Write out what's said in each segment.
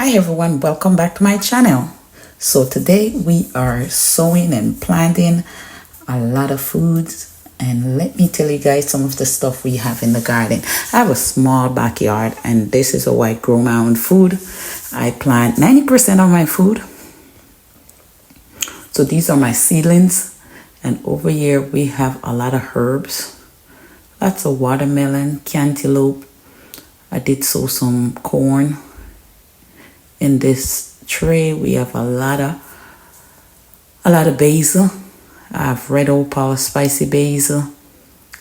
Hi everyone, welcome back to my channel. So today we are sowing and planting a lot of foods, and let me tell you guys some of the stuff we have in the garden. I have a small backyard and this is how I grow my own food. I plant 90% of my food. So these are my seedlings, and over here we have a lot of herbs. Lots of watermelon, cantaloupe. I did sow some corn. In this tray we have a lot of basil. I have red opal, spicy basil,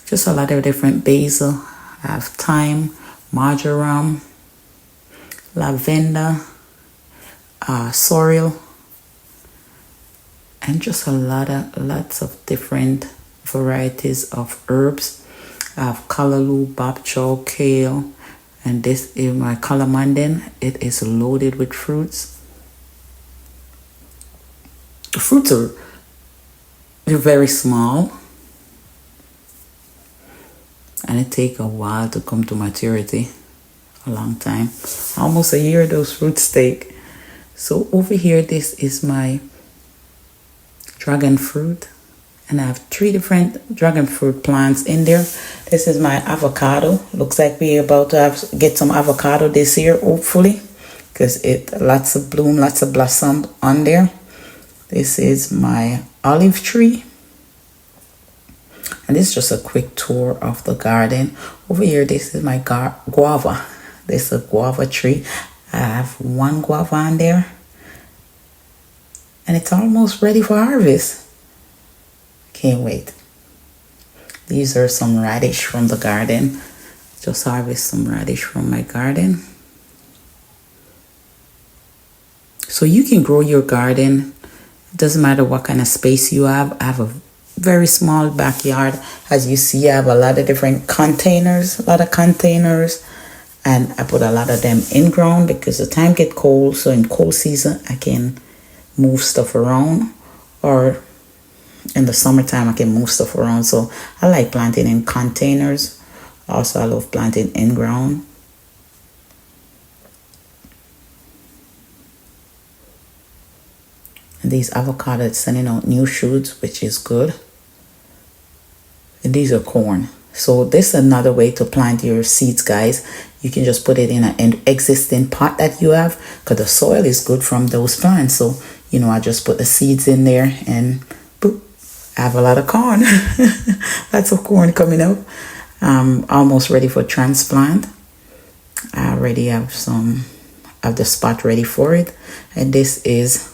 just a lot of different basil. I have thyme, marjoram, lavender, sorrel, and just lots of different varieties of herbs. I have callaloo, bok choy, kale. And this is my calamandin. It is loaded with fruits. The fruits are very small, and it takes a while to come to maturity. A long time, almost a year those fruits take. So over here, this is my dragon fruit, and I have 3 different dragon fruit plants in there. This is my avocado. Looks like we're about to get some avocado this year, hopefully, because it lots of bloom, lots of blossom on there. This is my olive tree, and this is just a quick tour of the garden. Over here, this is my guava. This is a guava tree. I have 1 guava on there, and it's almost ready for harvest. Can't wait. These are some radish from the garden. Just harvest some radish from my garden. So you can grow your garden. It doesn't matter what kind of space you have. I have a very small backyard. As you see, I have a lot of different containers, and I put a lot of them in ground because the time get cold. So in cold season, I can move stuff around, or in the summertime I can move stuff around. So I like planting in containers. Also, I love planting in ground. And these avocados sending out new shoots, which is good. And these are corn. So this is another way to plant your seeds, guys. You can just put it in an existing pot that you have, because the soil is good from those plants. So I just put the seeds in there and boop, I have a lot of corn. Lots of corn coming up. Almost ready for transplant. I already have the spot ready for it. And this is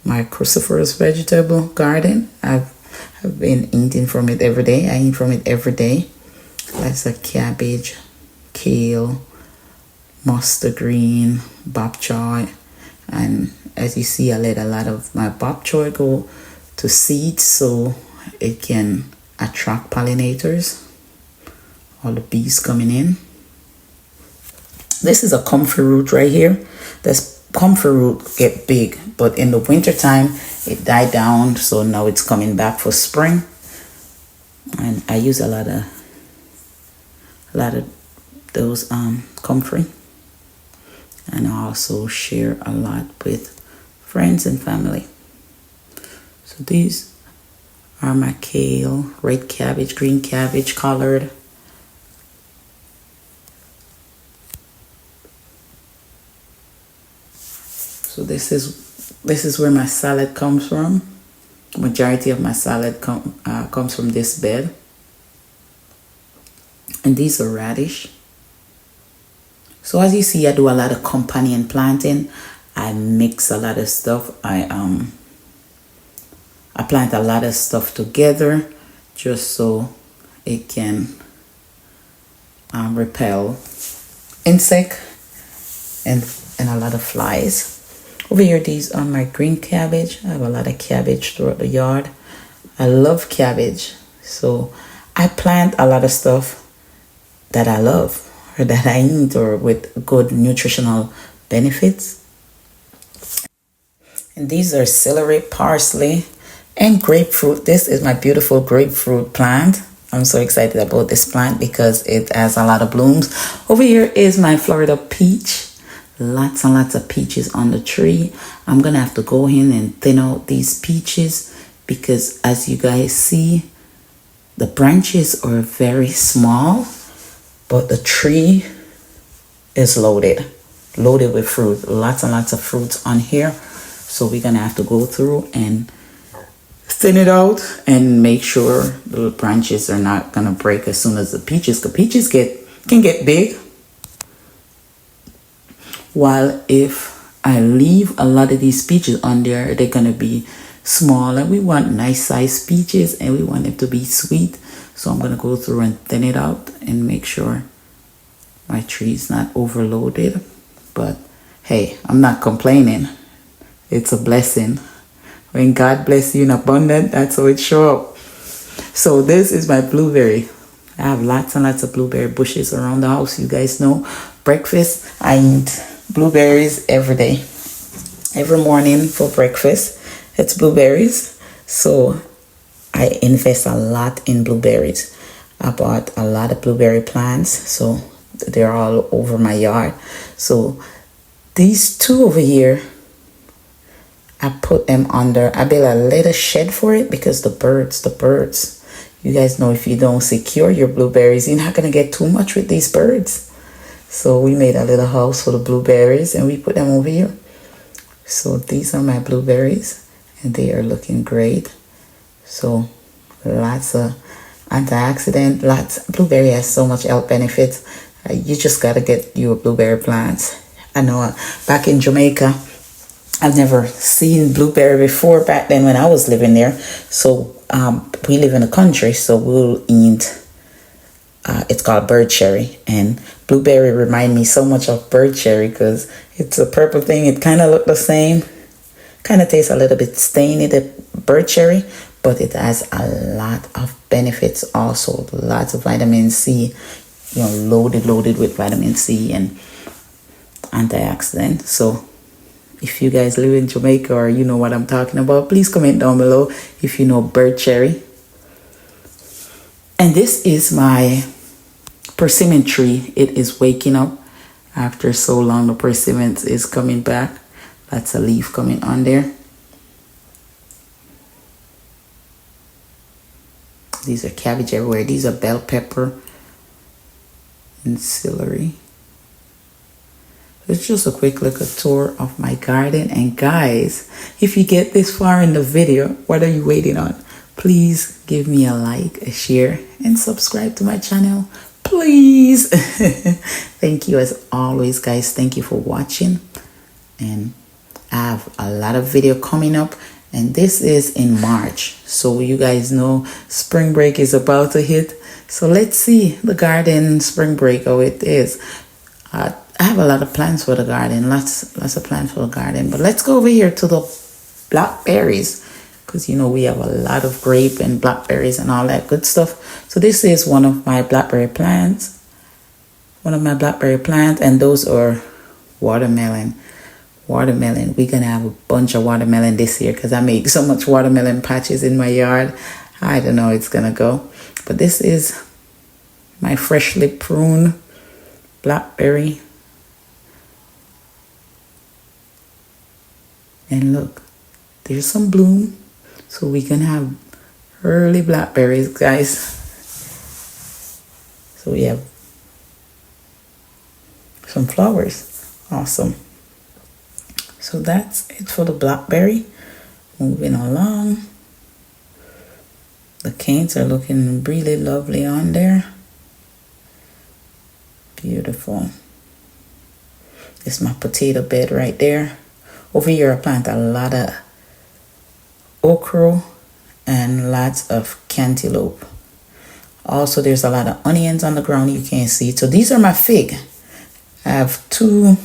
my cruciferous vegetable garden. I've been eating from it every day. I eat from it every day. That's a cabbage, kale, mustard green, bok choy. And as you see, I let a lot of my bok choy go to seeds so it can attract pollinators, all the bees coming in. This is a comfrey root right here. This comfrey root get big, but in the winter time it died down, so now it's coming back for spring. And I use a lot of those comfrey, and I also share a lot with friends and family. So these are my kale, red cabbage, green cabbage, collard. So this is where my salad comes from. Majority of my salad comes from this bed. And these are radish. So as you see, I do a lot of companion planting. I mix a lot of stuff. I plant a lot of stuff together just so it can repel insect and a lot of flies. Over here, these are my green cabbage. I have a lot of cabbage throughout the yard. I love cabbage. So I plant a lot of stuff that I love, or that I eat, or with good nutritional benefits. And these are celery, parsley, and grapefruit. This is my beautiful grapefruit plant. I'm so excited about this plant because it has a lot of blooms. Over here is my Florida peach. lots and lots of peaches on the tree. I'm gonna have to go in and thin out these peaches because as you guys see, the branches are very small, but the tree is loaded with fruit. Lots and lots of fruits on here. So we're gonna have to go through and thin it out and make sure the branches are not gonna break as soon as the peaches, because peaches can get big. While if I leave a lot of these peaches on there, they're gonna be small, and we want nice sized peaches and we want them to be sweet. So I'm gonna go through and thin it out and make sure my tree is not overloaded. But hey, I'm not complaining. It's a blessing. When God bless you in abundance, that's how it show up. So this is my blueberry. I have lots and lots of blueberry bushes around the house. You guys know, breakfast, I eat blueberries every day. Every morning for breakfast, it's blueberries. So I invest a lot in blueberries. I bought a lot of blueberry plants, so they're all over my yard. So these two over here, I put them under, I built a little shed for it because the birds, you guys know, if you don't secure your blueberries, you're not going to get too much with these birds. So we made a little house for the blueberries and we put them over here. So these are my blueberries and they are looking great. So lots of antioxidant, blueberry has so much health benefits. You just got to get your blueberry plants. I know back in Jamaica, I've never seen blueberry before back then when I was living there. So we live in the country, so we'll eat, it's called bird cherry. And blueberry remind me so much of bird cherry because it's a purple thing. It kind of look the same. Kind of tastes a little bit stainy, the bird cherry, but it has a lot of benefits also. Lots of vitamin C, loaded with vitamin C and antioxidant. So if you guys live in Jamaica or you know what I'm talking about, please comment down below if you know bird cherry. And this is my persimmon tree. It is waking up after so long. The persimmon is coming back. That's a leaf coming on there. These are cabbage everywhere. These are bell pepper and celery. It's just a quick little tour of my garden. And guys, if you get this far in the video, what are you waiting on? Please give me a like, a share, and subscribe to my channel, please. Thank you as always, guys. Thank you for watching. And I have a lot of video coming up. And this is in March. So you guys know spring break is about to hit. So let's see the garden spring break, how it is. I have a lot of plans for the garden, lots of plans for the garden. But let's go over here to the blackberries, because we have a lot of grape and blackberries and all that good stuff. So this is one of my blackberry plants. And those are watermelon. We're gonna have a bunch of watermelon this year because I make so much watermelon patches in my yard. I don't know how it's gonna go. But this is my freshly pruned blackberry. And look, there's some bloom. So we can have early blackberries, guys. So we have some flowers. Awesome. So that's it for the blackberry. Moving along. The canes are looking really lovely on there. Beautiful. This is my potato bed right there. Over here I plant a lot of okra and lots of cantaloupe. Also there's a lot of onions on the ground you can't see. So these are my fig. I have two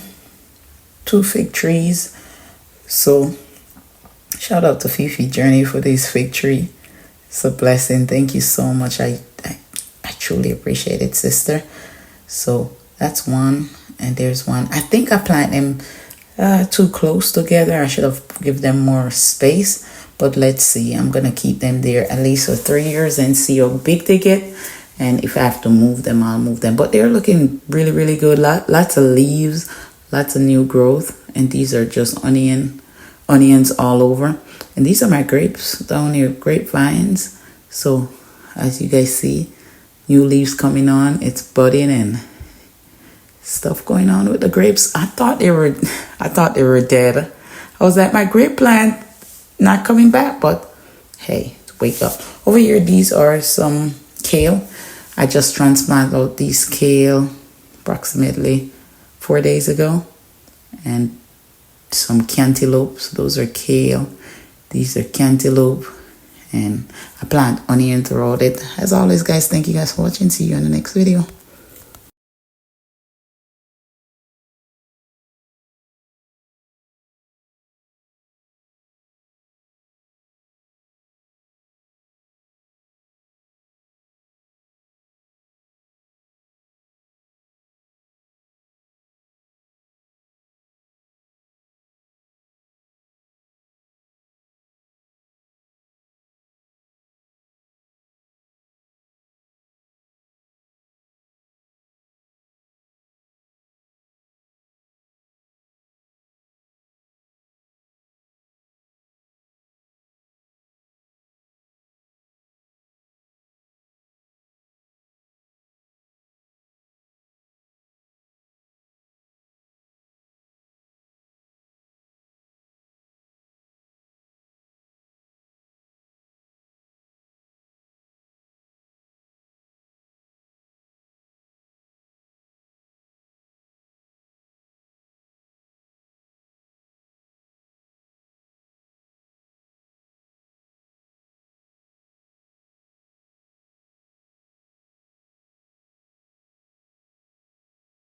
fig trees. So shout out to Fifi Journey for this fig tree. It's a blessing. Thank you so much. I truly appreciate it, sister. So that's one, and there's one. I think I planted them too close together. I should have given them more space, but let's see. I'm gonna keep them there at least for 3 years and see how big they get. And if I have to move them, I'll move them. But they're looking really, really good. Lots of leaves, Lots of new growth. And these are just onions all over. And these are my grapes down here, grapevines. So as you guys see, new leaves coming on. It's budding and stuff going on with the grapes. I thought they were dead. I was like, my grape plant not coming back, but hey, wake up. Over here, these are some kale. I just transplanted out these kale approximately 4 days ago. And some cantaloupes. Those are kale. These are cantaloupe. And I plant onion throughout it. As always, guys, thank you guys for watching. See you in the next video.